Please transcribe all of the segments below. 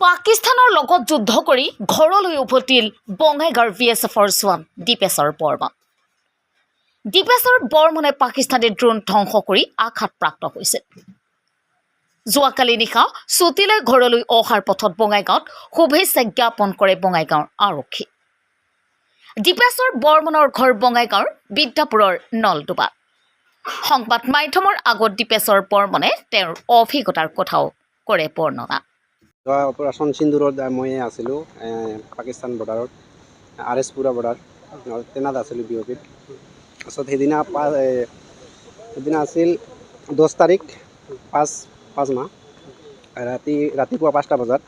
পাকিস্তানৰ লগত যুদ্ধ কৰি ঘৰলৈ উভতিল বঙাইগাঁৱৰ BSFৰ জোৱান দীপেশ্বৰ বৰ্মন। দীপেশ্বৰ বৰ্মনে পাকিস্তানী ড্ৰোন ধ্বংস কৰি আঘাতপ্ৰাপ্ত হৈছে। যোৱাকালি নিশা ছুটীলৈ ঘৰলৈ অহাৰ পথত বঙাইগাঁৱত শুভেচ্ছা জ্ঞাপন কৰে বঙাইগাঁৱৰ আৰক্ষী। দীপেশ্বৰ বৰ্মনৰ ঘৰ বঙাইগাঁৱৰ বিদ্যাপুৰৰ নলডোবাত। সংবাদ মাধ্যমৰ আগত দীপেশ্বৰ বৰ্মনে তেওঁৰ অভিজ্ঞতাৰ কথাও কৰে বৰ্ণনা। অপাৰেশ্যন সিন্দুৰত মই আছিলোঁ পাকিস্তান বৰ্ডাৰত RS পুৰা বৰ্ডাৰ তেনাত আছিলোঁ বিঅ'পিত। তাৰপিছত সেইদিনা আছিল 10 তাৰিখ 5 মাহ ৰাতিপুৱা 5টা বজাত।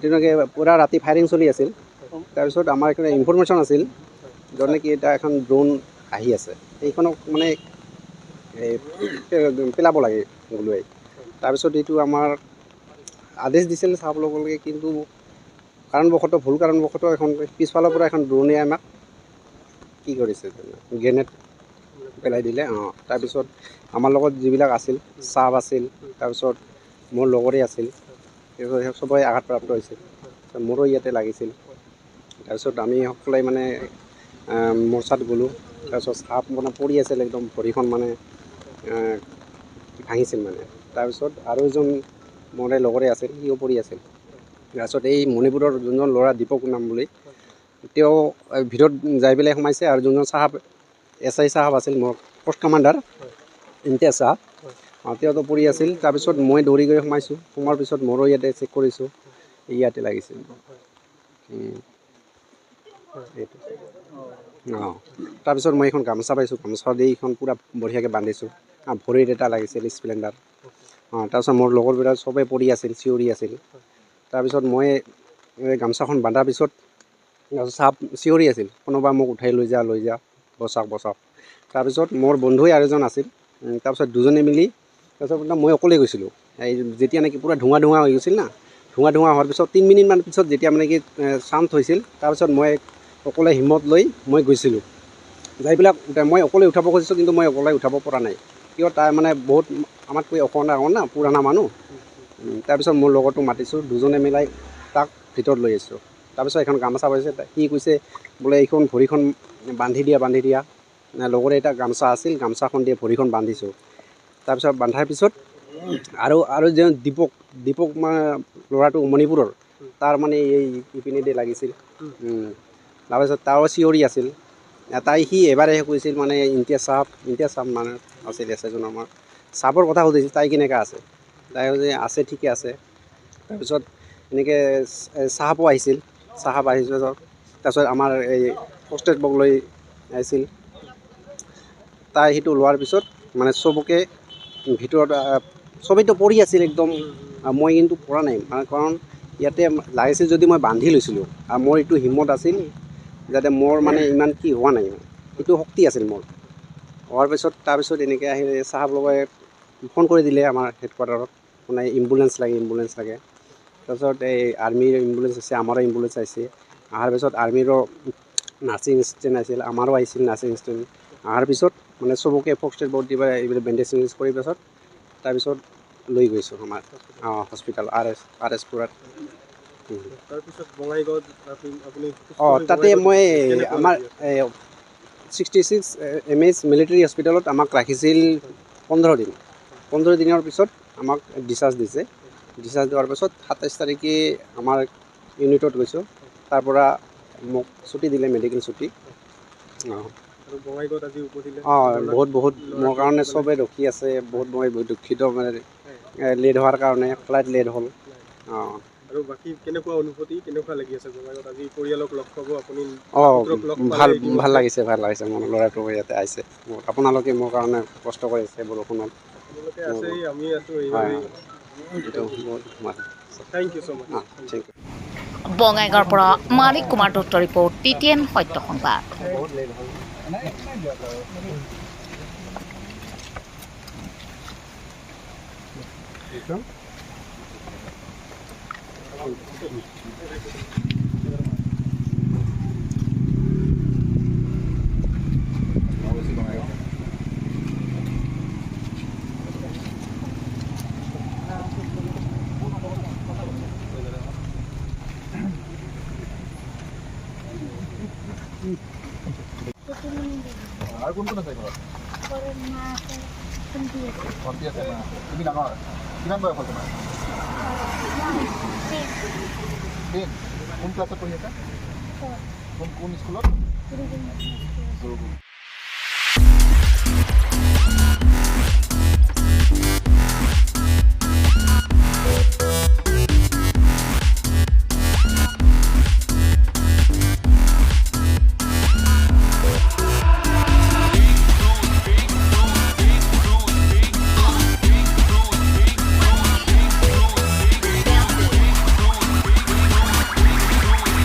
তেনেকৈ পূৰা ৰাতি ফায়াৰিং চলি আছিল। তাৰপিছত আমাৰ এইখন ইনফৰমেশ্যন আছিল য'ত কি এটা এখন ড্ৰোন আহি আছে, সেইখনক মানে পেলাব লাগে গলুৱাই। তাৰপিছত এইটো আমাৰ আদেশ দিছিল চাব ল'ব লাগে, কিন্তু ভুল কাৰণবশতঃ এখন পিছফালৰ পৰা এখন ড্ৰোনে আমাক কি কৰিছে, গ্ৰেনেড পেলাই দিলে। তাৰপিছত আমাৰ লগত যিবিলাক আছিল, চাব আছিল, তাৰপিছত মোৰ লগৰে আছিল, চবৰে আঘাতপ্ৰাপ্ত হৈছিল। মোৰো ইয়াতে লাগিছিল। তাৰপিছত আমি সকলোৱে মানে মৰ্চাত গ'লোঁ। তাৰপিছত চাপ মানে পৰি আছিল, একদম ভৰিখন মানে ভাঙিছিল মানে। তাৰপিছত আৰু এজন মোৰে লগৰে আছিল, সিও পৰি আছিল। তাৰপিছত এই মণিপুৰৰ যোনজন ল'ৰা দীপক নাম বুলি, তেওঁ ভিতৰত যাই পেলাই সোমাইছে। আৰু যোনজন চাহাব SI চাহাব আছিল, মোৰ পোষ্ট কমাণ্ডাৰ ইমতিয়াজ চাহাব, তেওঁতো পৰি আছিল। তাৰপিছত মই দৌৰি গৈ সোমাইছোঁ। সোমোৱাৰ পিছত মোৰো ইয়াতে চেক কৰিছোঁ, ইয়াতে লাগিছিল। তাৰপিছত মই এখন গামোচা পাইছোঁ, গামোচা দি এইখন পূৰা বঢ়িয়াকৈ বান্ধিছোঁ। ভৰিত এটা লাগিছিল স্প্লেণ্ডাৰ। তাৰপিছত মোৰ লগৰবিলাক চবেই পৰি আছিল, চিঞৰি আছিল। তাৰপিছত মই গামোচাখন বান্ধাৰ পিছত চাপ চিঞৰি আছিল, কোনোবা মোক উঠাই লৈ যা, বচাওক। তাৰপিছত মোৰ বন্ধুৱে আৰু এজন আছিল। তাৰপিছত দুজনে মিলি তাৰপিছত মই অকলে গৈছিলোঁ। এই যেতিয়া নেকি পূৰা ধোঁৱা হৈ গৈছিল না, ধোঁৱা হোৱাৰ পিছত 3 মিনিটমান পিছত যেতিয়া মানে কি শান্ত হৈছিল, তাৰপিছত মই অকলে হিম্মত লৈ মই গৈছিলোঁ। যাই পেলাই মই অকলে উঠাব খুজিছোঁ, কিন্তু মই অকলে উঠাব পৰা নাই। কিয়, তাৰ মানে বহুত আমাতকৈ অকণ না, পুৰণা মানুহ। তাৰপিছত মোৰ লগৰটো মাতিছোঁ, দুজনে মিলাই তাক ভিতৰত লৈ আহিছোঁ। তাৰপিছত এখন গামোচা পাইছে, সি কৈছে বোলে এইখন ভৰিখন বান্ধি দিয়া। লগৰে এটা গামোচা আছিল, গামোচাখন দিয়ে ভৰিখন বান্ধিছোঁ। তাৰপিছত বান্ধাৰ পিছত আৰু যে দীপক মানে ল'ৰাটো মণিপুৰৰ, তাৰ মানে এই ইপিনেদি লাগিছিল। তাৰপিছত তাৰো চিঞৰি আছিল। সি এবাৰহে কৈছিল মানে ইমতিয়াজ চাহাব মানে আছিল এজন আমাৰ চাহাবৰ কথা সুধিছিল, তাই কেনেকৈ আছে, তাই যে আছে, ঠিকে আছে। তাৰপিছত এনেকৈ চাহাবো আহিছিল, তাৰপিছত আমাৰ এই ফাৰ্ষ্ট বক লৈ আহিছিল। তাই সেইটো লোৱাৰ পিছত মানে চবকে ভিতৰত চবেইতো পৰি আছিল একদম। মই কিন্তু পৰা নাই, মানে কাৰণ ইয়াতে লাগিছিল যদি মই বান্ধি লৈছিলোঁ, আৰু মোৰ এইটো হিম্মত আছিল যাতে মোৰ মানে ইমান কি হোৱা নাই, সেইটো শক্তি আছিল মোৰ। হোৱাৰ পিছত তাৰপিছত এনেকৈ আহি চাহাব লগাই ফোন কৰি দিলে আমাৰ হেডকোৱাৰ্টাৰত, মানে এম্বুলেঞ্চ লাগে। তাৰপিছত এই আৰ্মিৰ এম্বুলেঞ্চ আছে, আমাৰো এম্বুলেঞ্চ আহিছে। অহাৰ পিছত আৰ্মিৰো নাৰ্ছিং এছিষ্টেণ্ট আহিছিল, আমাৰো আহিছিল নাৰ্ছিং এছিষ্টেণ্ট। অহাৰ পিছত মানে চবকে ফাৰ্ষ্ট এড বক্স দিবা, এইবিলাক বেণ্ডেজ কৰি পাছত তাৰপিছত লৈ গৈছোঁ আমাৰ হস্পিটেল RS পুৰাত। তাৰপিছত বঙাইগাঁৱত আপুনি তাতে মই আমাৰ 66 MH মিলিটাৰী হস্পিটেলত আমাক ৰাখিছিল 15 দিনৰ পিছত আমাক ডিছচাৰ্জ দিছে। ডিছচাৰ্জ দিয়াৰ পিছত 27 তাৰিখে আমাৰ ইউনিটত গৈছোঁ। তাৰ পৰা মোক ছুটি দিলে, মেডিকেল ছুটি। বঙাইগাঁৱত আজি উপদিলে বহুত মোৰ কাৰণে চবেই ৰখি আছে। মই দুখিত, মানে লেট হোৱাৰ কাৰণে, ফ্লাইট লেট হ'ল। আৰু বাকী কেনেকুৱা অনুভূতি, কেনেকুৱা লাগি আছে বঙাইগাঁৱত আজি পৰিয়ালক লগ পাব আপুনি? ভাল লাগিছে। মোৰ ল'ৰাটো ইয়াতে আহিছে। আপোনালোকে মোৰ কাৰণে কষ্ট কৰি আছে বৰষুণত। আপোনালোকে আছে, আমি আছোঁ, এইবাবেই। Thank you so' much. Thank you. বঙাইগাঁৱৰ পৰা মালিক কুমাৰ দত্তৰ ৰিপৰ্ট, TTN সত্য সংবাদ। আৰু কোন কোন আছে ঘৰত? ঘৰত মা আছে, ভণ্টি আছে। ভণ্টি আছে, মা আছে। তুমি ডাঙৰ? কিমান বয়স হ'ল তোমাৰ? টেন। কোন ক্লাছত পঢ়ি আছা? কোন স্কুলত? গুৰুকুল। গুৰুকুল।